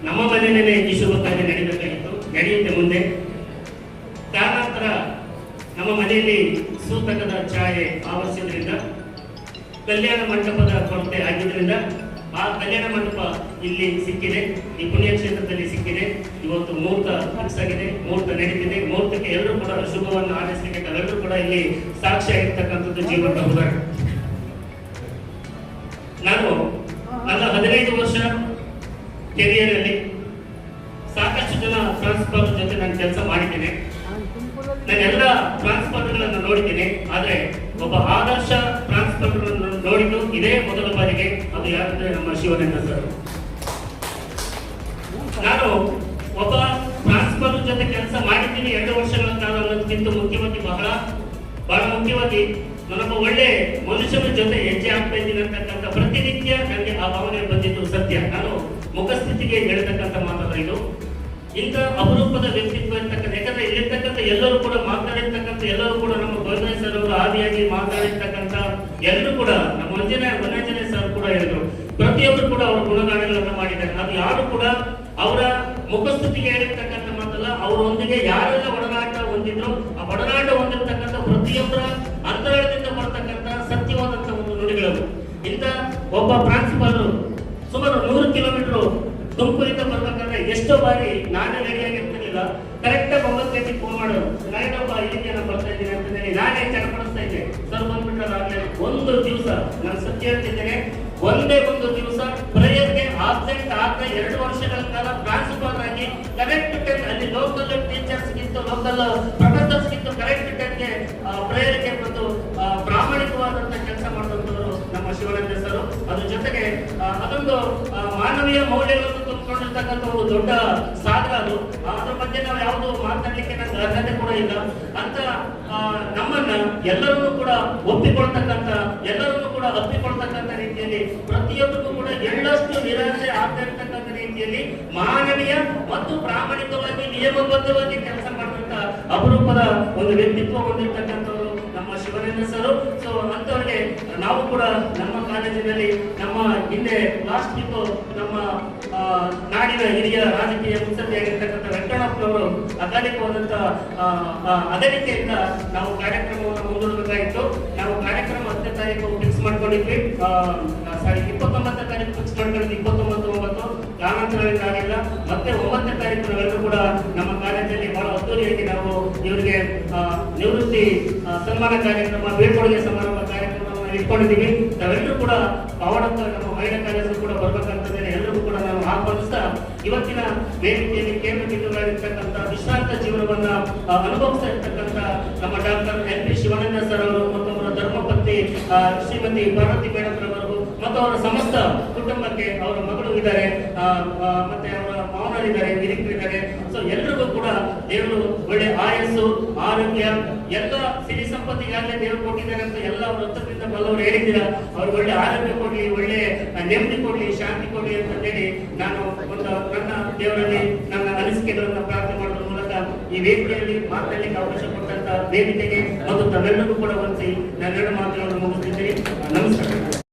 ನಮ್ಮ ಮನೆಯಲ್ಲೇ ಈ ಶುಭ ಕಾರ್ಯ ನಡೀಬೇಕಾಗಿತ್ತು, ನಡೆಯುತ್ತೆ ಮುಂದೆ. ಕಾರಣಾಂತರ ನಮ್ಮ ಮನೆಯಲ್ಲಿ ಸೂತಕದ ಛಾಯೆ ಆವರಿಸಿದ್ರಿಂದ, ಕಲ್ಯಾಣ ಮಂಟಪದ ಕೊರತೆ ಆಗಿದ್ರಿಂದ ಆ ಕಲ್ಯಾಣ ಮಂಟಪ ಇಲ್ಲಿ ಸಿಕ್ಕಿದೆ, ಈ ಪುಣ್ಯಕ್ಷೇತ್ರದಲ್ಲಿ ಸಿಕ್ಕಿದೆ. ಇವತ್ತು ಮುಹೂರ್ತ ಫಿಕ್ಸ್ ಆಗಿದೆ, ಮುಹೂರ್ತ ನಡೀತಿದೆ. ಮುಹೂರ್ತಕ್ಕೆ ಎಲ್ಲರೂ ಕೂಡ ಶುಭವನ್ನು ಆರಿಸಲಿಕ್ಕೆ ತಾವೆಲ್ಲರೂ ಕೂಡ ಇಲ್ಲಿ ಸಾಕ್ಷಿಯಾಗಿರ್ತಕ್ಕಂಥದ್ದು ಜೀವನದ ಉದಾಹರಣೆ. ನಾನು ನನ್ನ 15 ವರ್ಷ ಕೆರಿಯರ್ ಅಲ್ಲಿ ಸಾಕಷ್ಟು ಜನ ಟ್ರಾನ್ಸ್ಫರ್ ಜೊತೆ ನಾನು ಕೆಲಸ ಮಾಡಿದ್ದೇನೆ. ನಾನೆಲ್ಲ ಟ್ರಾನ್ಸ್ಫರ್ಗಳನ್ನು ನೋಡಿದ್ದೇನೆ. ಆದ್ರೆ ಒಬ್ಬ ಆದರ್ಶ ಟ್ರಾನ್ಸ್ಫರ್ಗಳನ್ನು ನೋಡಿದ್ದು ಇದೇ ಮೊದಲ ಬಾರಿಗೆ. ಅದು ಯಾರಂದ್ರೆ ನಮ್ಮ ಶಿವಾನಂದ ಸರ್. ನಾನು ಒಬ್ಬ ಟ್ರಾನ್ಸ್ಫರ್ ಜೊತೆ ಕೆಲಸ ಮಾಡಿದ್ದೀನಿ 2 ವರ್ಷಗಳ ಕಾಲ ಅನ್ನೋದಕ್ಕಿಂತ ಮುಖ್ಯವಾಗಿ ಬಹಳ ಮುಖ್ಯವಾಗಿ ನಾನೊಬ್ಬ ಒಳ್ಳೆ ಮನುಷ್ಯನ ಜೊತೆ ಹೆಜ್ಜೆ ಆಗ್ತಾ ಇದ್ದೀನಿ ಅಂತಕ್ಕಂಥ ಪ್ರತಿನಿತ್ಯ ನನಗೆ ಆ ಭಾವನೆ ಬಂದಿದ್ದು ಸತ್ಯ. ನಾನು ಮುಖಸ್ಥಿತಿಗೆ ಹೇಳ್ತಕ್ಕಂಥ ಮಾತಲ್ಲ ಇದು. ಇಂಥ ಅಪರೂಪದ ವ್ಯಕ್ತಿತ್ವ ಇರ್ತಕ್ಕಂಥ, ಯಾಕಂದ್ರೆ ಇಲ್ಲಿರ್ತಕ್ಕಂಥ ಎಲ್ಲರೂ ಕೂಡ ಮಾತಾಡಿರ್ತಕ್ಕಂಥ, ಎಲ್ಲರೂ ಕೂಡ ನಮ್ಮ ಗೋವಿಂದ ಸರ್ ಅವರು ಆದಿಯಾಗಿ ಮಾತಾಡಿರ್ತಕ್ಕಂಥ ಎಲ್ಲರೂ ಕೂಡ ನಮ್ಮ ಮಂಜನೆ ಸರ್ ಕೂಡ ಹೇಳಿದ್ರು. ಪ್ರತಿಯೊಬ್ಬರು ಕೂಡ ಅವರ ಗುಣಗಾನಗಳನ್ನು ಮಾಡಿದ್ದಾರೆ. ಅದು ಯಾರು ಕೂಡ ಅವರ ಮುಖಸ್ಥಿತಿಗೆ ಹೇಳಿರ್ತಕ್ಕಂಥ ಮಾತಲ್ಲ, ಅವರೊಂದಿಗೆ ಯಾರೆಲ್ಲ ಒಡನಾಟ ಹೊಂದಿದ್ರು ಆ ಒಡನಾಟ ಹೊಂದಿರತಕ್ಕಂಥ ಪ್ರತಿಯೊಬ್ಬರ ಅಂತರಾಳದಿಂದ ಬರ್ತಕ್ಕಂಥ ಸತ್ಯವಾದಂತಹ ಒಂದು ನುಡಿಗಳು. ಇಂಥ ಒಬ್ಬ ಪ್ರಾನ್ಸಿಪಾಲ್ ಸುಮಾರು 100 ಕಿಲೋಮೀಟರ್ ತುಮಕೂರಿಂದ ಬರ್ಬೇಕಂದ್ರೆ ಎಷ್ಟೋ ಬಾರಿ ನಾನೇ ರೆಡಿಯಾಗಿರ್ತಿರ್ಲಿಲ್ಲ. ಕರೆಕ್ಟ್ ಆಗಿ 9 ಗಂಟೆಗೆ ಫೋನ್ ಮಾಡೋರು, ನಾನೊಬ್ಬ ಇಲ್ಲಿಗೆ ನಾನು ಬರ್ತಾ ಇದ್ದೀನಿ ಅಂತ ಹೇಳಿ ನಾನೇ ಚಡಪಡಿಸ್ತಾ ಇದ್ದೆ. ಸರ್ ಬಂದ್ಬಿಟ್ಟಾಗಲೇ ಒಂದು ದಿವಸ ನಾನು ಸತ್ಯ ಹೇಳ್ತಿದ್ದೇನೆ, ಒಂದೇ ಒಂದು ದಿವಸ ಪ್ರೇಯರ್ಗೆ ಆಬ್ಸೆಂಟ್ ಆದ 2 ವರ್ಷಗಳ ಕಾಲ ಟ್ರಾನ್ಸ್ಫರ್ ಆಗಿ ಕರೆಕ್ಟ್ ಟೈಮ್ ಅಲ್ಲಿ ಲೋಕಲ್ ಟೀಚರ್ಸ್ಗಿಂತ ಲೋಕಲ್ ಪ್ರೊಫೆಸರ್ಸ್ಗಿಂತ ಕರೆಕ್ಟ್ ಟೈಮ್ಗೆ ಪ್ರೇಯರ್ಗೆ ಬಂದು ಪ್ರಾಮಾಣಿಕವಾದಂತ ಕೆಲಸ ಮಾಡಿದಂಥವರು ನಮ್ಮ ಶಿವಾನಂದ ಸರ್. ಅದ್ರ ಜೊತೆಗೆ ಅದೊಂದು ಮಾನವೀಯ ಮೌಲ್ಯಗಳನ್ನು ತುಂಬಿಕೊಂಡಿರ್ತಕ್ಕಂಥ ಒಂದು ದೊಡ್ಡ ಸಾಧನ ಅದು. ಅದ್ರ ಬಗ್ಗೆ ನಾವು ಯಾವುದು ಮಾತಾಡ್ಲಿಕ್ಕೆ ನನಗೆ ಅರ್ಹತೆ ಕೂಡ ಇಲ್ಲ ಅಂತ ನಮ್ಮನ್ನ ಎಲ್ಲರನ್ನೂ ಕೂಡ ಒಪ್ಪಿಕೊಳ್ತಕ್ಕಂಥ, ಎಲ್ಲರನ್ನೂ ಕೂಡ ಒಪ್ಪಿಕೊಳ್ತಕ್ಕಂಥ ರೀತಿಯಲ್ಲಿ ಪ್ರತಿಯೊಬ್ಬರಿಗೂ ಕೂಡ ಎಳ್ಳಷ್ಟು ನಿರಾಶೆ ಆಗ್ತಾ ಇರ್ತಕ್ಕಂಥ ರೀತಿಯಲ್ಲಿ ಮಾನವೀಯ ಮತ್ತು ಪ್ರಾಮಾಣಿಕವಾಗಿ ನಿಯಮಬದ್ಧವಾಗಿ ಕೆಲಸ ಮಾಡಿದಂತ ಅಪರೂಪದ ಒಂದು ವ್ಯಕ್ತಿತ್ವ ಹೊಂದಿರತಕ್ಕಂಥವ್ರು ನಮ್ಮ ಶಿವಾನಂದ ಸರ್. ಸೊ ಅಂತವರಿಗೆ ನಾವು ಕೂಡ ನಮ್ಮ ಕಾಲೇಜಿನಲ್ಲಿ ನಮ್ಮ ಹಿಂದೆ ಲಾಸ್ಟ್ ವೀಕ್ ನಮ್ಮ ನಾಡಿನ ಹಿರಿಯ ರಾಜಕೀಯ ಮುತ್ಸದ್ದಿಯಾಗಿರ್ತಕ್ಕಂಥ ವೆಂಕಟಪ್ಪನವರು ಅಕಾಲಿಕವಾದಂತ ಅಗಲಿಕೆಯಿಂದ ನಾವು ಕಾರ್ಯಕ್ರಮವನ್ನು ಮುಂದೂಡಬೇಕಾಗಿತ್ತು. ನಾವು ಕಾರ್ಯಕ್ರಮ 10ನೇ ತಾರೀಕು ಫಿಕ್ಸ್ ಮಾಡ್ಕೊಂಡಿದ್ವಿ, 29ನೇ ತಾರೀಕು ಫಿಕ್ಸ್ ಮಾಡ್ಕೊಂಡಿದ್ವಿ, 29/9. ಕಾರಣಾಂತರದಿಂದ ಆಗಿಲ್ಲ. ಮತ್ತೆ 9ನೇ ತಾರೀಕು ನಾವೆಲ್ಲರೂ ಕೂಡ ನಮ್ಮ ಕಾಲೇಜಲ್ಲಿ ಬಹಳ ಅದ್ದೂರಿಯಾಗಿ ನಾವು ಇವರಿಗೆ ನಿವೃತ್ತಿ ಸನ್ಮಾನ ಕಾರ್ಯಕ್ರಮ, ಬೀಳ್ಕೊಡುಗೆ ಸಮಾರಂಭ ಕಾರ್ಯಕ್ರಮವನ್ನು ಇಟ್ಕೊಂಡಿದ್ದೀವಿ. ನಾವೆಲ್ಲರೂ ಕೂಡ ಪಾವಡತ್ತ ನಮ್ಮ ಮಹಿಳಾ ಕಾಲೇಜು ಕೂಡ ಬರ್ಬೇಕಂತಂದ್ರೆ ಎಲ್ಲರಿಗೂ ಕೂಡ ನಾವು ಆಹ್ವಾನಿಸ್ತಾ ಇವತ್ತಿನ ವೇದಿಕೆಯಲ್ಲಿ ಕೇಂದ್ರ ಬಿಂದುಗಳಾಗಿರ್ತಕ್ಕಂಥ ವಿಶ್ರಾಂತ ಜೀವನವನ್ನ ಅನುಭವಿಸ್ತಾ ಇರ್ತಕ್ಕಂಥ ನಮ್ಮ ಡಾಕ್ಟರ್ ಎಲ್.ಪಿ. ಶಿವಾನಂದ ಸರ್ ಅವರು ಮತ್ತು ಅವರ ಧರ್ಮಪತ್ನಿ ಶ್ರೀಮತಿ ಪಾರ್ವತಿ ಮೇಡಮ್ ರವರು ಮತ್ತು ಅವರ ಸಮಸ್ತ ಕುಟುಂಬಕ್ಕೆ ಅವರ ಮಗಳು ಇದ್ದಾರೆ, ಮತ್ತೆ ಅವರ ಮಾವನರಿದ್ದಾರೆ, ಹಿರಿಕರಿದ್ದಾರೆ. ಸೊ ಎಲ್ರಿಗೂ ಕೂಡ ದೇವರು ಒಳ್ಳೆ ಆಯಸ್ಸು, ಆರೋಗ್ಯ, ಎಲ್ಲ ಸಿರಿ ಸಂಪತ್ತಿಗಾಗಲೇ ದೇವರು ಕೊಟ್ಟಿದ್ದಾರೆ ಅಂತ ಎಲ್ಲ ಅವರ ಹತ್ತರಿಂದ ಬಲ್ಲವರು ಹೇಳಿದ್ದೀರಾ. ಅವ್ರಿಗೆ ಒಳ್ಳೆ ಆರೋಗ್ಯ ಕೊಡ್ಲಿ, ಒಳ್ಳೆ ನೆಮ್ಮದಿ ಕೊಡ್ಲಿ, ಶಾಂತಿ ಕೊಡ್ಲಿ ಅಂತ ಹೇಳಿ ನಾನು ಒಂದು ನನ್ನ ದೇವರಲ್ಲಿ ನನ್ನ ಅನಿಸಿಕೆಗಳನ್ನು ಪ್ರಾರ್ಥನೆ ಮಾಡೋದ್ರ ಮೂಲಕ ಈ ವೇದಿಕೆಯಲ್ಲಿ ಮಾತನಾಡಲಿಕ್ಕೆ ಅವಕಾಶ ಕೊಟ್ಟಂತ ವೇದಿಕೆಗೆ ಮತ್ತು ತಾವೆಲ್ಲರಿಗೂ ಕೂಡ ವಂದಿಸಿ ನನ್ನೆರಡು ಮಾತುಗಳನ್ನು ಮುಗಿಸ್ತಿದ್ದೀನಿ. ನಮಸ್ಕಾರ.